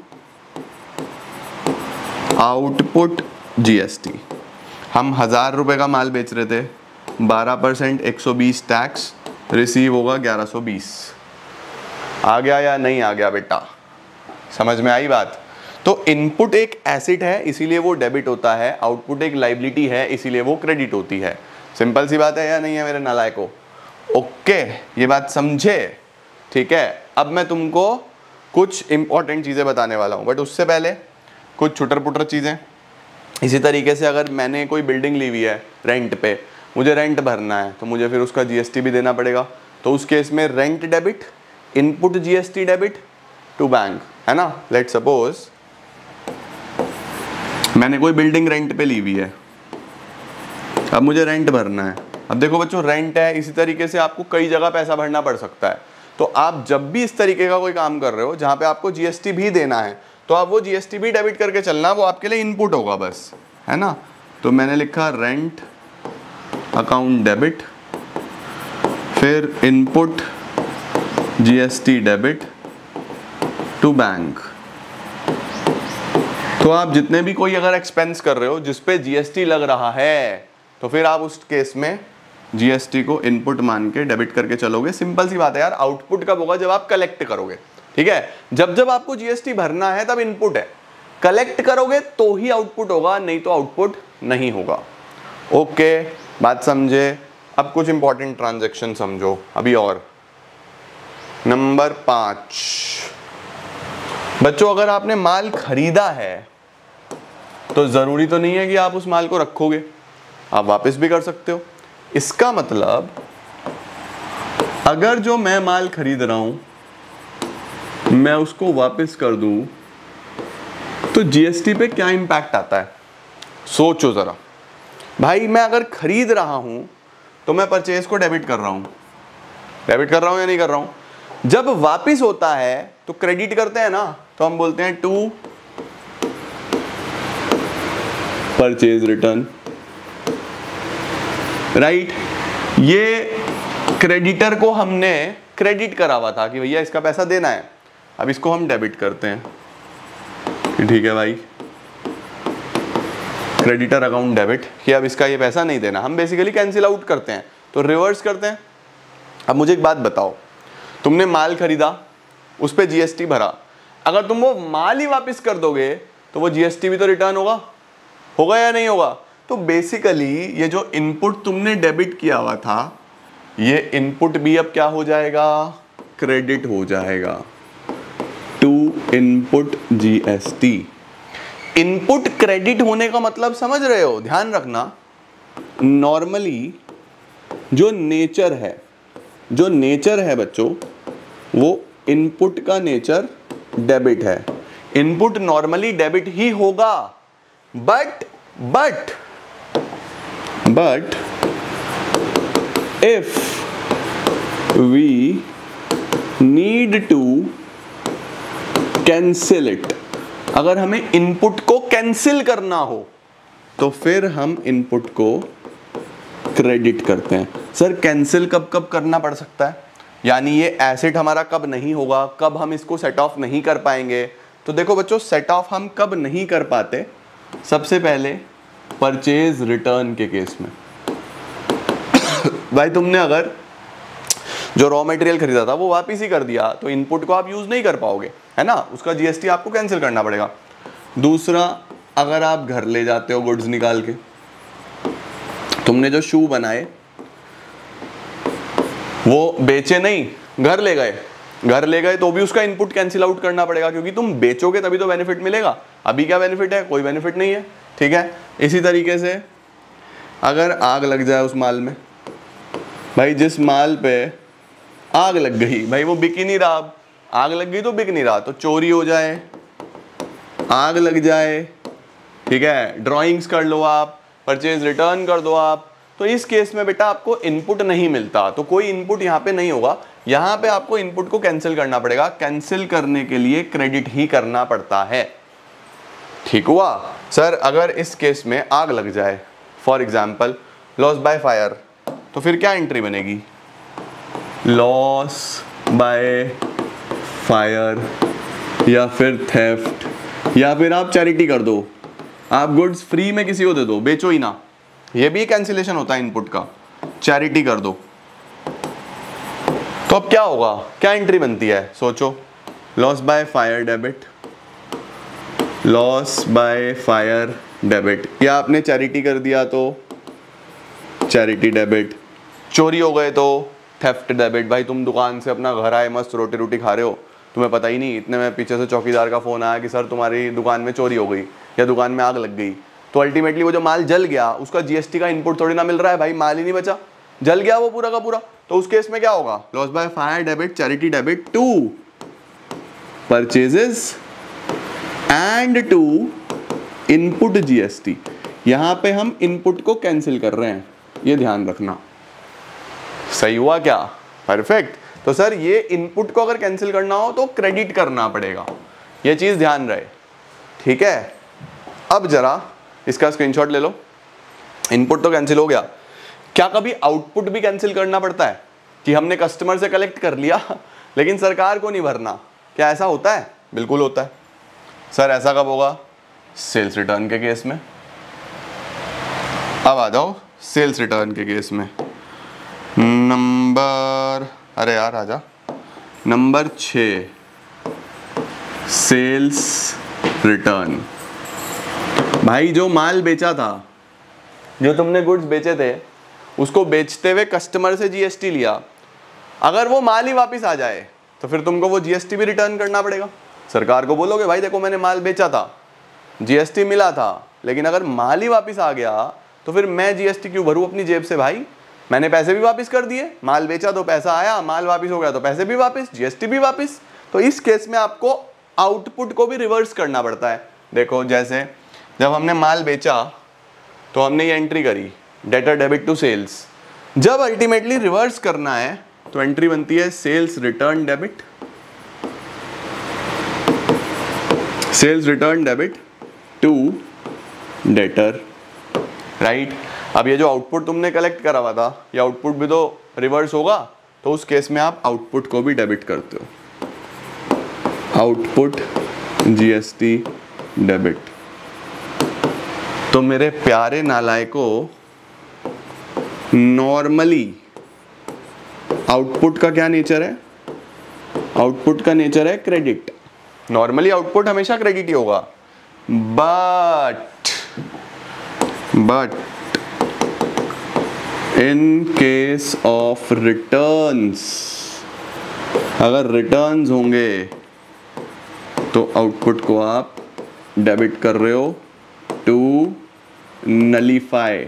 आउटपुट जीएसटी। हम 1000 रुपए का माल बेच रहे थे, 12% 120 टैक्स, रिसीव होगा 1120। आ गया या नहीं आ गया बेटा? समझ में आई बात? तो इनपुट एक एसेट है इसीलिए वो डेबिट होता है, आउटपुट एक लाइबिलिटी है इसीलिए वो क्रेडिट होती है। सिंपल सी बात है या नहीं है मेरे नालायकों? ओके, ये बात समझे? ठीक है, अब मैं तुमको कुछ इंपॉर्टेंट चीज़ें बताने वाला हूँ, बट उससे पहले कुछ छुटर पुटर चीज़ें। इसी तरीके से अगर मैंने कोई बिल्डिंग ली हुई है रेंट पे, मुझे रेंट भरना है तो मुझे फिर उसका जीएसटी भी देना पड़ेगा। तो उस केस में rent debit, input GST debit to bank, है ना। लेट सपोज मैंने कोई बिल्डिंग रेंट पे ली हुई है, अब मुझे रेंट भरना है। अब देखो बच्चों रेंट है, इसी तरीके से आपको कई जगह पैसा भरना पड़ सकता है। तो आप जब भी इस तरीके का कोई काम कर रहे हो जहाँ पे आपको जीएसटी भी देना है तो आप वो जीएसटी भी डेबिट करके चलना, वो आपके लिए इनपुट होगा बस, है ना। तो मैंने लिखा रेंट अकाउंट डेबिट, फिर input GST debit to bank. तो आप जितने भी कोई अगर एक्सपेंस कर रहे हो जिस पे जीएसटी लग रहा है तो फिर आप उस केस में जीएसटी को इनपुट मान के डेबिट करके चलोगे। सिंपल सी बात है यार, आउटपुट कब होगा? जब आप कलेक्ट करोगे, ठीक है। जब जब आपको जीएसटी भरना है तब इनपुट है, कलेक्ट करोगे तो ही आउटपुट होगा, नहीं तो आउटपुट नहीं होगा। ओके, बात समझे? अब कुछ इंपॉर्टेंट ट्रांजैक्शन समझो अभी और। नंबर 5, बच्चों अगर आपने माल खरीदा है तो जरूरी तो नहीं है कि आप उस माल को रखोगे, आप वापस भी कर सकते हो। इसका मतलब अगर जो मैं माल खरीद रहा हूं मैं उसको वापस कर दूं तो जीएसटी पे क्या इंपैक्ट आता है? सोचो जरा। भाई मैं अगर खरीद रहा हूं तो मैं परचेज को डेबिट कर रहा हूं, डेबिट कर रहा हूं या नहीं कर रहा हूं। जब वापिस होता है तो क्रेडिट करते हैं ना, तो हम बोलते हैं टू परचेज रिटर्न, राइट। ये क्रेडिटर को हमने क्रेडिट करा हुआ था कि भैया इसका पैसा देना है, अब इसको हम डेबिट करते हैं। ठीक है भाई, क्रेडिटर अकाउंट डेबिट कि अब इसका ये पैसा नहीं देना, हम बेसिकली कैंसिल आउट करते हैं, तो रिवर्स करते हैं। अब मुझे एक बात बताओ, तुमने माल खरीदा, उस पे जीएसटी भरा, अगर तुम वो माल ही वापस कर दोगे तो वो जीएसटी भी तो रिटर्न होगा, होगा या नहीं होगा। तो बेसिकली ये जो इनपुट तुमने डेबिट किया हुआ था, ये इनपुट भी अब क्या हो जाएगा, क्रेडिट हो जाएगा to input GST. Input credit होने का मतलब समझ रहे हो, ध्यान रखना। नॉर्मली जो नेचर है बच्चों, वो इनपुट का नेचर डेबिट है, इनपुट नॉर्मली डेबिट ही होगा, but if we need to cancel it, अगर हमें इनपुट को कैंसिल करना हो तो फिर हम इनपुट को क्रेडिट करते हैं। सर कैंसिल कब कब करना पड़ सकता है, यानी ये एसेट हमारा कब नहीं होगा, कब हम इसको सेट ऑफ नहीं कर पाएंगे। तो देखो बच्चों, सेट ऑफ हम कब नहीं कर पाते, सबसे पहले परचेज रिटर्न के केस में। भाई तुमने अगर जो रॉ मटेरियल खरीदा था वो वापस ही कर दिया तो इनपुट को आप यूज नहीं कर पाओगे, है ना, उसका जीएसटी आपको कैंसिल करना पड़ेगा। दूसरा, अगर आप घर ले जाते हो गुड्स निकाल के, तुमने जो शू बनाए वो बेचे नहीं, घर ले गए तो भी उसका इनपुट कैंसिल आउट करना पड़ेगा, क्योंकि तुम बेचोगे तभी तो बेनिफिट मिलेगा, अभी क्या बेनिफिट है, कोई बेनिफिट नहीं है। ठीक है, इसी तरीके से अगर आग लग जाए उस माल में, भाई जिस माल पे आग लग गई, भाई वो बिक ही नहीं रहा, अब आग लग गई तो बिक नहीं रहा, तो चोरी हो जाए, आग लग जाए, ठीक है, ड्राइंग्स कर लो आप, परचेज रिटर्न कर दो आप, तो इस केस में बेटा आपको इनपुट नहीं मिलता, तो कोई इनपुट यहाँ पे नहीं होगा, यहाँ पे आपको इनपुट को कैंसिल करना पड़ेगा, कैंसिल करने के लिए क्रेडिट ही करना पड़ता है। ठीक हुआ। सर अगर इस केस में आग लग जाए, for example loss by fire, तो फिर क्या एंट्री बनेगी, लॉस बाय फायर, या फिर थेफ्ट, या फिर आप चैरिटी कर दो, आप गुड्स फ्री में किसी को दे दो, बेचो ही ना, ये भी कैंसिलेशन होता है इनपुट का, चैरिटी कर दो। तो अब क्या होगा, क्या एंट्री बनती है, सोचो, loss by fire debit, loss by fire debit, या आपने चैरिटी कर दिया तो चैरिटी डेबिट, चोरी हो गए तो थेफ्ट डेबिट। भाई तुम दुकान से अपना घर आए, मस्त रोटी रोटी खा रहे हो, तुम्हें पता ही नहीं, इतने में पीछे से चौकीदार का फोन आया कि सर तुम्हारी दुकान में चोरी हो गई या दुकान में आग लग गई, तो अल्टीमेटली वो जो माल जल गया उसका जीएसटी का इनपुट थोड़ी ना मिल रहा है, भाई माल ही नहीं बचा, जल गया वो पूरा का पूरा। तो उस केस में क्या होगा, loss by fire debit, charity debit to purchases and to input GST. यहां पे हम इनपुट को कैंसिल कर रहे हैं, ये ध्यान रखना। सही हुआ क्या, परफेक्ट। तो सर ये इनपुट को अगर कैंसिल करना हो तो क्रेडिट करना पड़ेगा, ये चीज ध्यान रहे। ठीक है, अब जरा इसका स्क्रीनशॉट ले लो। इनपुट तो कैंसिल हो गया, क्या कभी आउटपुट भी कैंसिल करना पड़ता है कि हमने कस्टमर से कलेक्ट कर लिया लेकिन सरकार को नहीं भरना, क्या ऐसा होता है? बिल्कुल होता है। सर ऐसा कब होगा? सेल्स रिटर्न के केस में। अब आ जाओ सेल्स रिटर्न के केस में, नंबर, अरे यार आजा, नंबर 6 सेल्स रिटर्न। भाई जो माल बेचा था, जो तुमने गुड्स बेचे थे, उसको बेचते हुए कस्टमर से जीएसटी लिया, अगर वो माल ही वापस आ जाए तो फिर तुमको वो जीएसटी भी रिटर्न करना पड़ेगा। सरकार को बोलोगे भाई देखो मैंने माल बेचा था, जीएसटी मिला था, लेकिन अगर माल ही वापस आ गया तो फिर मैं जीएसटी क्यों भरूं अपनी जेब से? भाई मैंने पैसे भी वापस कर दिए, माल बेचा तो पैसा आया, माल वापस हो गया तो पैसे भी वापस, जीएसटी भी वापस। तो इस केस में आपको आउटपुट को भी रिवर्स करना पड़ता है। देखो जैसे जब हमने माल बेचा तो हमने ये एंट्री करी डेटर डेबिट टू सेल्स। जब अल्टीमेटली रिवर्स करना है तो एंट्री बनती है sales return debit, sales return debit to debtor, right. अब ये जो आउटपुट तुमने कलेक्ट करा हुआ था, ये आउटपुट भी तो रिवर्स होगा, तो उस केस में आप आउटपुट को भी डेबिट करते हो, आउटपुट जीएसटी डेबिट। तो मेरे प्यारे नालायकों, नॉर्मली आउटपुट का क्या नेचर है? आउटपुट का नेचर है क्रेडिट। नॉर्मली आउटपुट हमेशा क्रेडिट ही होगा, but in case of returns, अगर रिटर्न्स होंगे तो आउटपुट को आप डेबिट कर रहे हो टू नलीफाई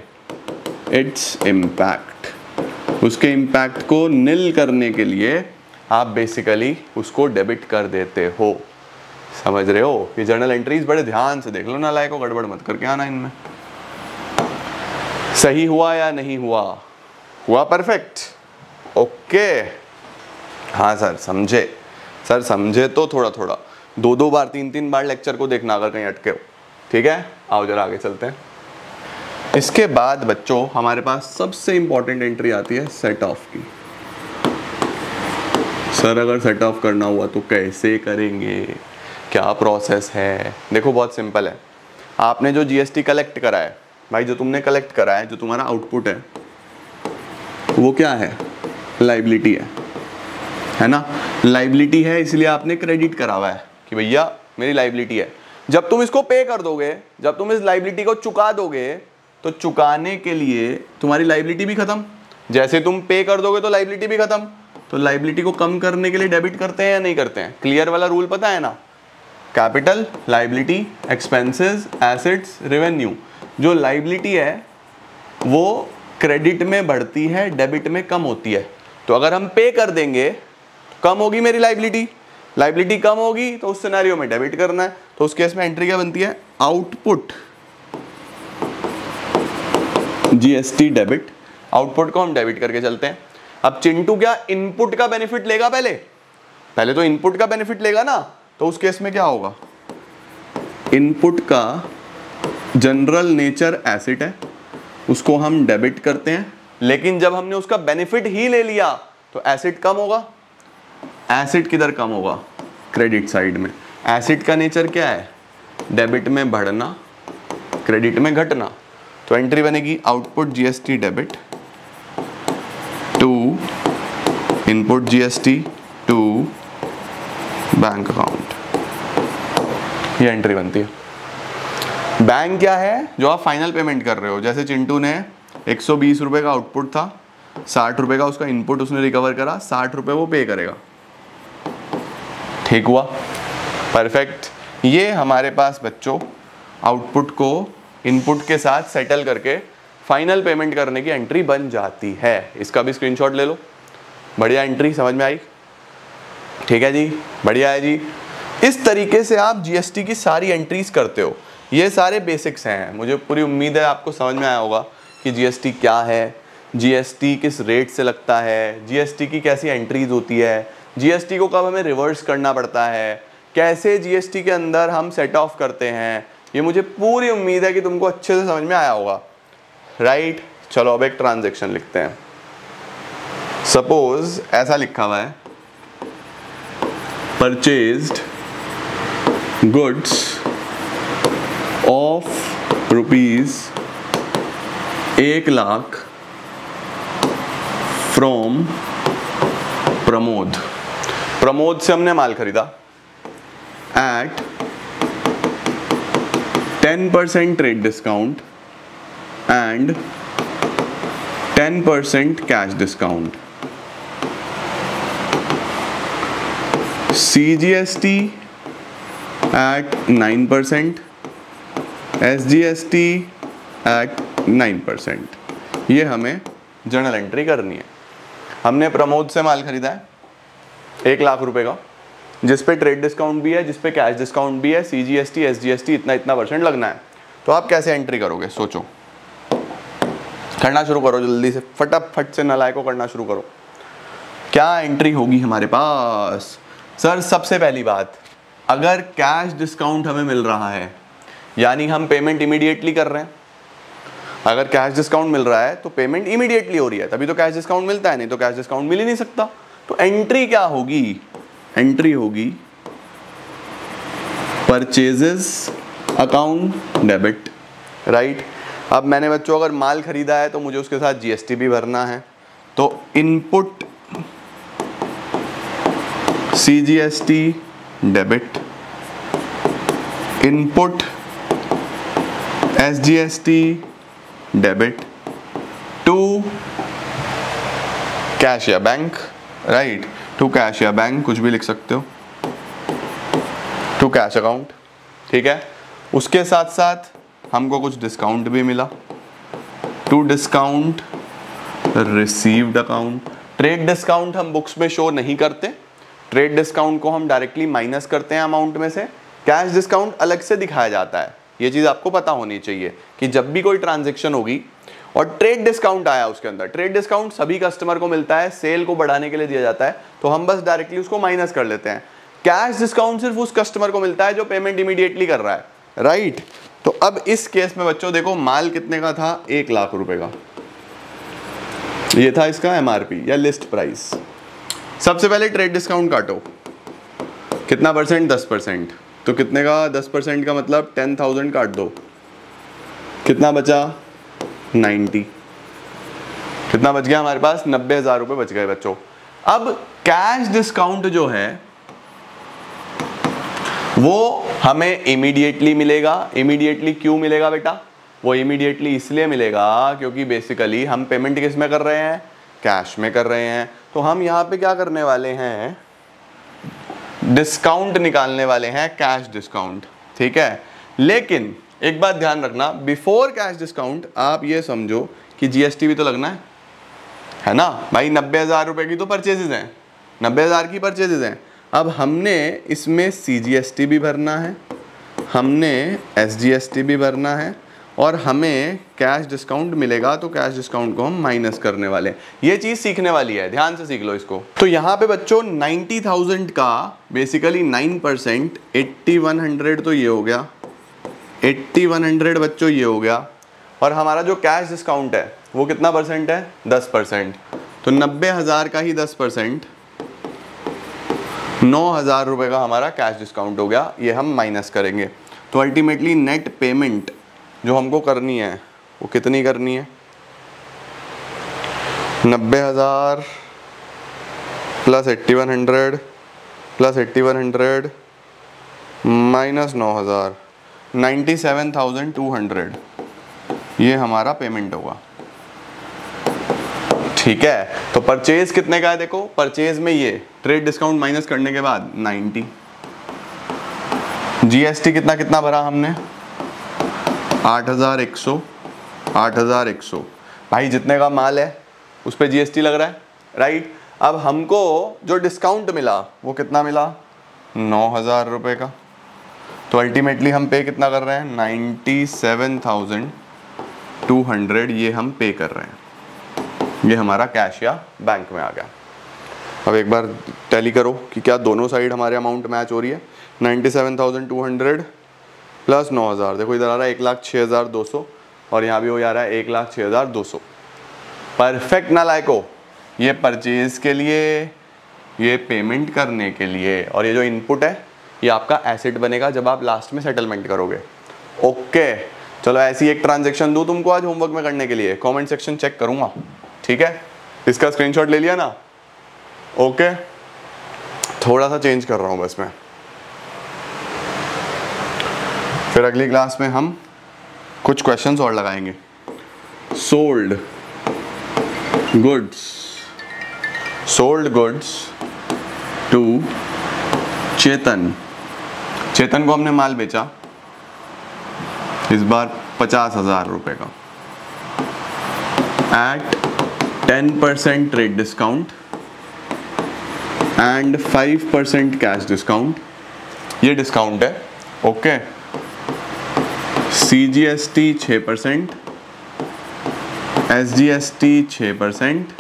इट्स इम्पैक्ट। उसके इम्पैक्ट को निल करने के लिए आप बेसिकली उसको डेबिट कर देते हो। समझ रहे हो? ये जर्नल एंट्रीज बड़े ध्यान से देख लो, ना लायक को गड़बड़ मत करके आना इनमें। सही हुआ या नहीं हुआ? हुआ परफेक्ट? ओके। हाँ सर समझे, सर समझे तो थोड़ा थोड़ा 2-2 बार 3-3 बार लेक्चर को देखना अगर कहीं अटके हो, ठीक है। आओ जरा आगे चलते हैं। इसके बाद बच्चों हमारे पास सबसे इंपॉर्टेंट एंट्री आती है सेट ऑफ की। सर अगर सेट ऑफ करना हुआ तो कैसे करेंगे, क्या प्रोसेस है? देखो बहुत सिंपल है। आपने जो जीएसटी कलेक्ट करा है भाई, जो तुमने कलेक्ट करा है, जो तुम्हारा आउटपुट है, वो क्या है? लाइबिलिटी है ना। लाइबिलिटी है इसलिए आपने क्रेडिट करा हुआ है कि भैया मेरी लाइबिलिटी है। जब तुम इसको पे कर दोगे, जब तुम इस लाइबिलिटी को चुका दोगे, तो चुकाने के लिए तुम्हारी लाइबिलिटी भी खत्म। जैसे तुम पे कर दोगे तो लाइबिलिटी भी खत्म। तो लाइबिलिटी को कम करने के लिए डेबिट करते हैं या नहीं करते हैं? क्लियर वाला रूल पता है ना? Capital, liability, expenses, assets, revenue. जो लाइबिलिटी है वो क्रेडिट में बढ़ती है, डेबिट में कम होती है। तो अगर हम पे कर देंगे तो कम होगी मेरी लाइबिलिटी, लाइबिलिटी कम होगी तो उस सिनेरियो में डेबिट करना है। तो उस केस में एंट्री क्या बनती है? Output GST debit. आउटपुट को हम डेबिट करके चलते हैं। अब चिंटू क्या इनपुट का बेनिफिट लेगा? पहले तो इनपुट का बेनिफिट लेगा ना। तो उस केस में क्या होगा? इनपुट का जनरल नेचर एसेट है, उसको हम डेबिट करते हैं। लेकिन जब हमने उसका बेनिफिट ही ले लिया तो एसेट कम होगा। एसेट किधर कम होगा? क्रेडिट साइड में। एसेट का नेचर क्या है? डेबिट में बढ़ना, क्रेडिट में घटना। तो एंट्री बनेगी output GST debit to input GST to bank account. ये एंट्री बनती है। बैंक क्या है? जो आप फाइनल पेमेंट कर रहे हो। जैसे चिंटू ने 120 रुपये का आउटपुट था, 60 रुपये का उसका इनपुट उसने रिकवर करा, 60 रुपये वो पे करेगा। ठीक हुआ? परफेक्ट। ये हमारे पास बच्चों आउटपुट को इनपुट के साथ सेटल करके फाइनल पेमेंट करने की एंट्री बन जाती है। इसका भी स्क्रीनशॉट ले लो। बढ़िया एंट्री, समझ में आई? ठीक है जी, बढ़िया है जी। इस तरीके से आप जीएसटी की सारी एंट्रीज करते हो। ये सारे बेसिक्स हैं। मुझे पूरी उम्मीद है आपको समझ में आया होगा कि जीएसटी क्या है, जीएसटी किस रेट से लगता है, जीएसटी की कैसी एंट्रीज होती है, जीएसटी को कब हमें रिवर्स करना पड़ता है, कैसे जीएसटी के अंदर हम सेट ऑफ करते हैं। ये मुझे पूरी उम्मीद है कि तुमको अच्छे से समझ में आया होगा, राइट। चलो अब एक ट्रांजैक्शन लिखते हैं। सपोज ऐसा लिखा हुआ है, purchased goods of ₹1,00,000 from Pramod. Pramod से हमने माल खरीदा at 10% trade discount and 10% cash discount. CGST at 9%, SGST at 9%। ये हमें जर्नल एंट्री करनी है। हमने प्रमोद से माल खरीदा है 1,00,000 रुपए का, जिस पे ट्रेड डिस्काउंट भी है, जिस पे कैश डिस्काउंट भी है, CGST SGST इतना इतना % लगना है। तो आप कैसे एंट्री करोगे? सोचो। करना शुरू करो जल्दी से, फटाफट से नालायकों करना शुरू करो। क्या एंट्री होगी हमारे पास? सर सबसे पहली बात, अगर कैश डिस्काउंट हमें मिल रहा है यानी हम पेमेंट इमीडिएटली कर रहे हैं। अगर कैश डिस्काउंट मिल रहा है तो पेमेंट इमीडिएटली हो रही है, तभी तो कैश डिस्काउंट मिलता है, नहीं तो कैश डिस्काउंट मिल ही नहीं सकता। तो एंट्री क्या होगी? एंट्री होगी परचेजेस अकाउंट डेबिट, राइट। अब मैंने बच्चों अगर माल खरीदा है तो मुझे उसके साथ जीएसटी भी भरना है, तो input CGST debit, input SGST debit to cash या बैंक, राइट, टू कैश या बैंक, कुछ भी लिख सकते हो, टू कैश अकाउंट, ठीक है। उसके साथ साथ हमको कुछ डिस्काउंट भी मिला, to discount received account. Trade discount हम बुक्स में शो नहीं करते, ट्रेड डिस्काउंट को हम डायरेक्टली माइनस करते हैं अमाउंट में से, कैश डिस्काउंट अलग से दिखाया जाता है। ये चीज़ आपको पता होनी चाहिए कि जब भी कोई ट्रांजैक्शन होगी और ट्रेड डिस्काउंट आया उसके अंदर, ट्रेड डिस्काउंट सभी कस्टमर को मिलता है, सेल को बढ़ाने के लिए दिया जाता है, तो हम बस डायरेक्टली उसको माइनस कर लेते हैं। कैश डिस्काउंट सिर्फ उस कस्टमर को मिलता है जो पेमेंट इमीडिएटली कर रहा है, राइट। तो अब इस केस में बच्चों देखो, माल कितने का था? 1 लाख रुपए का, ये था इसका एमआरपी या लिस्ट प्राइस। सबसे पहले ट्रेड डिस्काउंट काटो, कितना परसेंट? 10%। तो कितने का 10% का मतलब 10,000 काट दो, कितना बचा? 90। कितना बच गया हमारे पास? 90,000 रुपए बच गए बच्चों। अब कैश डिस्काउंट जो है वो हमें इमीडिएटली मिलेगा। इमीडिएटली क्यों मिलेगा बेटा? वो इमीडिएटली इसलिए मिलेगा क्योंकि बेसिकली हम पेमेंट किस में कर रहे हैं? कैश में कर रहे हैं। तो हम यहाँ पे क्या करने वाले हैं? डिस्काउंट निकालने वाले हैं, कैश डिस्काउंट, ठीक है। लेकिन एक बात ध्यान रखना, बिफोर कैश डिस्काउंट आप ये समझो कि जीएसटी भी तो लगना है ना भाई। 90,000 रुपए की तो परचेजेज हैं, 90,000 की परचेजेज हैं। अब हमने इसमें सीजीएसटी भी भरना है, हमने एसजीएसटी भी भरना है, और हमें कैश डिस्काउंट मिलेगा तो कैश डिस्काउंट को हम माइनस करने वाले हैं। ये चीज़ सीखने वाली है, ध्यान से सीख लो इसको। तो यहाँ पे बच्चों 90,000 का बेसिकली 9%, 8100 तो ये हो गया, 8100 बच्चों ये हो गया, और हमारा जो कैश डिस्काउंट है वो कितना परसेंट है? 10%। तो 90,000 का ही 10%, 9,000 रुपये का हमारा कैश डिस्काउंट हो गया। ये हम माइनस करेंगे तो अल्टीमेटली नेट पेमेंट जो हमको करनी है वो कितनी करनी है? 90,000 प्लस 8100 प्लस 8100 माइनस 9,000, 97,200 ये हमारा पेमेंट होगा, ठीक है। तो परचेज कितने का है? देखो परचेज में ये ट्रेड डिस्काउंट माइनस करने के बाद 90, जीएसटी कितना कितना भरा हमने? 8,100, 8,100 भाई, जितने का माल है उस पे जीएसटी लग रहा है, राइट। अब हमको जो डिस्काउंट मिला वो कितना मिला? 9,000 रुपये का। तो अल्टीमेटली हम पे कितना कर रहे हैं? 97,200 ये हम पे कर रहे हैं। ये हमारा कैश या बैंक में आ गया। अब एक बार टैली करो कि क्या दोनों साइड हमारे अमाउंट मैच हो रही है। 97,200 प्लस 9,000, देखो इधर आ रहा है 1,06,200 और यहाँ भी हो जा रहा है 1,06,200। परफेक्ट ना लायको, ये परचेज के लिए, ये पेमेंट करने के लिए, और ये जो इनपुट है ये आपका एसेट बनेगा जब आप लास्ट में सेटलमेंट करोगे। ओके चलो, ऐसी एक ट्रांजैक्शन दूँ तुमको आज होमवर्क में करने के लिए, कमेंट सेक्शन चेक करूँगा, ठीक है। इसका स्क्रीनशॉट ले लिया ना? ओके, थोड़ा सा चेंज कर रहा हूँ बस मैं, फिर अगली क्लास में हम कुछ क्वेश्चंस और लगाएंगे। Sold goods to Chetan. Chetan को हमने माल बेचा इस बार 50,000 रुपए का at 10% trade discount and 5% cash discount, ये डिस्काउंट है, ओके। सीजीएसटी 6%, SGST 6%,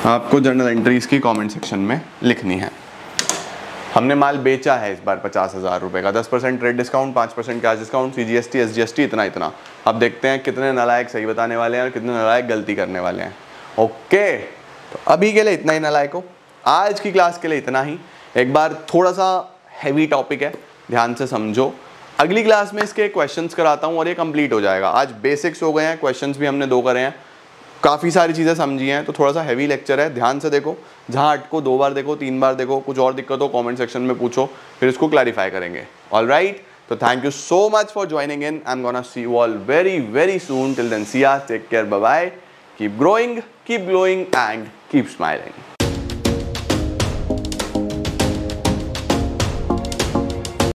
आपको जर्नल एंट्रीज की कमेंट सेक्शन में लिखनी है। हमने माल बेचा है इस बार 50,000 रुपये का, 10% trade discount, 5% cash discount, CGST SGST इतना। अब देखते हैं कितने नालायक सही बताने वाले हैं और कितने नालायक गलती करने वाले हैं। ओके, तो अभी के लिए इतना ही नालायक हो, आज की क्लास के लिए इतना ही। एक बार थोड़ा सा हैवी टॉपिक है, ध्यान से समझो। अगली क्लास में इसके क्वेश्चंस कराता हूँ और ये कंप्लीट हो जाएगा। आज बेसिक्स हो गए हैं, क्वेश्चंस भी हमने 2 करे हैं, काफ़ी सारी चीज़ें समझी हैं, तो थोड़ा सा हैवी लेक्चर है, ध्यान से देखो। जहाँ अटको 2 बार देखो, 3 बार देखो, कुछ और दिक्कत हो कमेंट सेक्शन में पूछो, फिर इसको क्लैरिफाई करेंगे। ऑलराइट, तो thank you so much for joining in. I am gonna see you all very very soon. Till then see ya, take care, bye bye, keep growing, keep glowing and keep smiling.